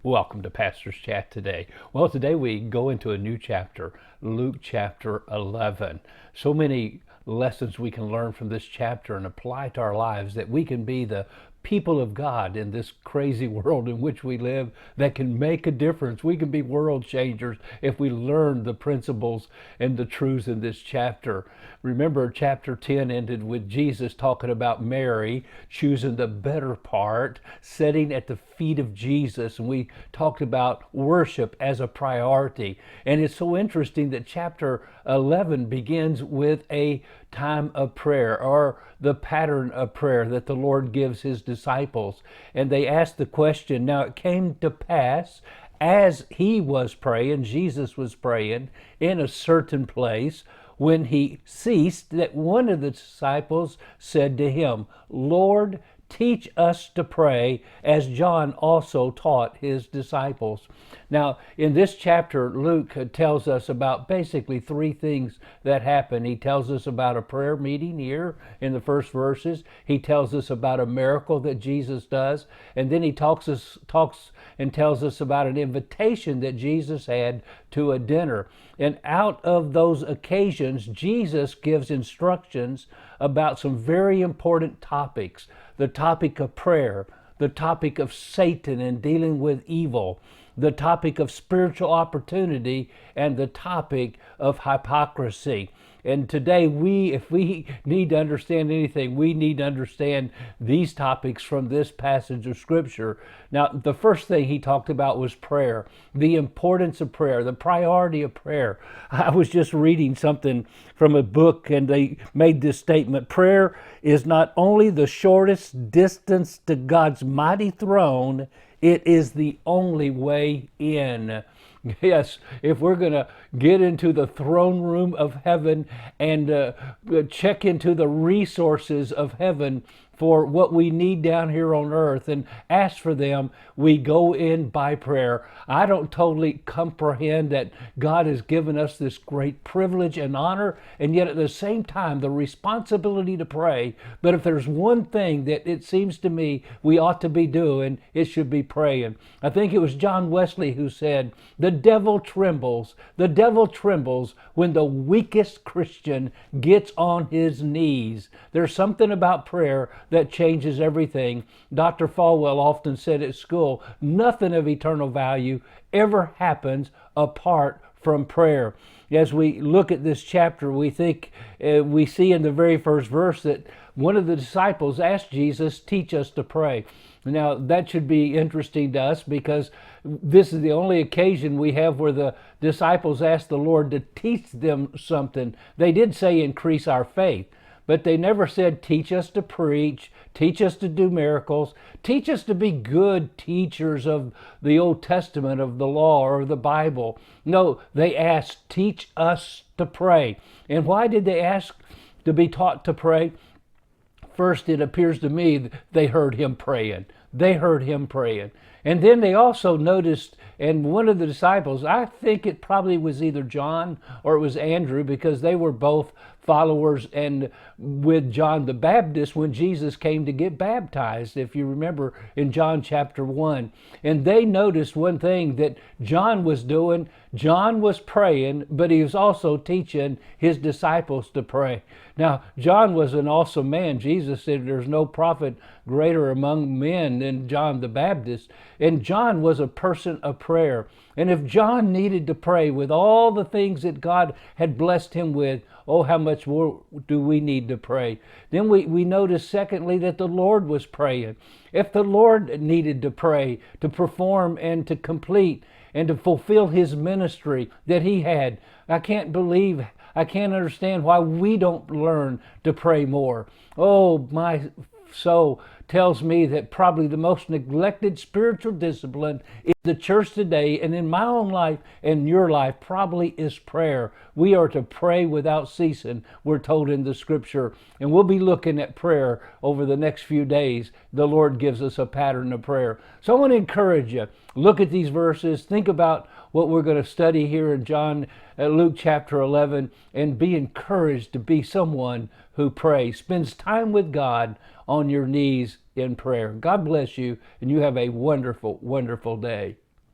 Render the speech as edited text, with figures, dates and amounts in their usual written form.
Welcome to Pastor's Chat today. Well, today we go into a new chapter, Luke chapter 11. So many lessons we can learn from this chapter and apply to our lives that we can be the people of God in this crazy world in which we live that can make a difference. We can be world changers if we learn the principles and the truths in this chapter. Remember, chapter 10 ended with Jesus talking about Mary choosing the better part, sitting at the feet of Jesus, and we talked about worship as a priority. And it's so interesting that chapter 11 begins with a time of prayer, or the pattern of prayer that the Lord gives his disciples. And they ask the question, now it came to pass as he was praying, Jesus was praying in a certain place, when he ceased, that one of the disciples said to him, Lord, teach us to pray as John also taught his disciples. Now, in this chapter, Luke tells us about basically three things that happen. He tells us about a prayer meeting here in the first verses. He tells us about a miracle that Jesus does. And then he talks and tells us about an invitation that Jesus had to a dinner. And out of those occasions, Jesus gives instructions about some very important topics. The topic of prayer, the topic of Satan and dealing with evil, the topic of spiritual opportunity, and the topic of hypocrisy. And today, if we need to understand anything, we need to understand these topics from this passage of Scripture. Now, the first thing he talked about was prayer, the importance of prayer, the priority of prayer. I was just reading something from a book, and they made this statement: prayer is not only the shortest distance to God's mighty throne, it is the only way in. Yes, if we're going to get into the throne room of heaven and check into the resources of heaven for what we need down here on earth and ask for them, we go in by prayer. I don't totally comprehend that God has given us this great privilege and honor, and yet at the same time the responsibility to pray. But if there's one thing that it seems to me we ought to be doing, it should be praying. I think it was John Wesley who said, the devil trembles when the weakest Christian gets on his knees. There's something about prayer that changes everything. Dr. Falwell often said at school, nothing of eternal value ever happens apart from prayer. As we look at this chapter, we see in the very first verse that one of the disciples asked Jesus, teach us to pray. Now, that should be interesting to us because this is the only occasion we have where the disciples asked the Lord to teach them something. They did say increase our faith, but they never said teach us to preach, teach us to do miracles, teach us to be good teachers of the Old Testament, of the law, or the Bible. No, they asked, teach us to pray. And why did they ask to be taught to pray? First, it appears to me they heard him praying. They heard him praying. And then they also noticed, and one of the disciples, I think it probably was either John or it was Andrew, because they were both followers and with John the Baptist when Jesus came to get baptized, if you remember in John chapter 1. And they noticed one thing that John was doing. John was praying, but he was also teaching his disciples to pray. Now, John was an awesome man. Jesus said there's no prophet greater among men than John the Baptist. And John was a person of prayer. And if John needed to pray with all the things that God had blessed him with, oh, how much more do we need to pray? Then we notice, secondly, that the Lord was praying. If the Lord needed to pray to perform and to complete and to fulfill his ministry that he had, I can't understand why we don't learn to pray more. Oh, my soul tells me that probably the most neglected spiritual discipline in the church today, and in my own life and your life, probably is prayer. We are to pray without ceasing, we're told in the Scripture. And we'll be looking at prayer over the next few days. The Lord gives us a pattern of prayer. So I want to encourage you, look at these verses, think about what we're going to study here in Luke chapter 11, and be encouraged to be someone who prays, spends time with God on your knees in prayer. God bless you, and you have a wonderful, wonderful day.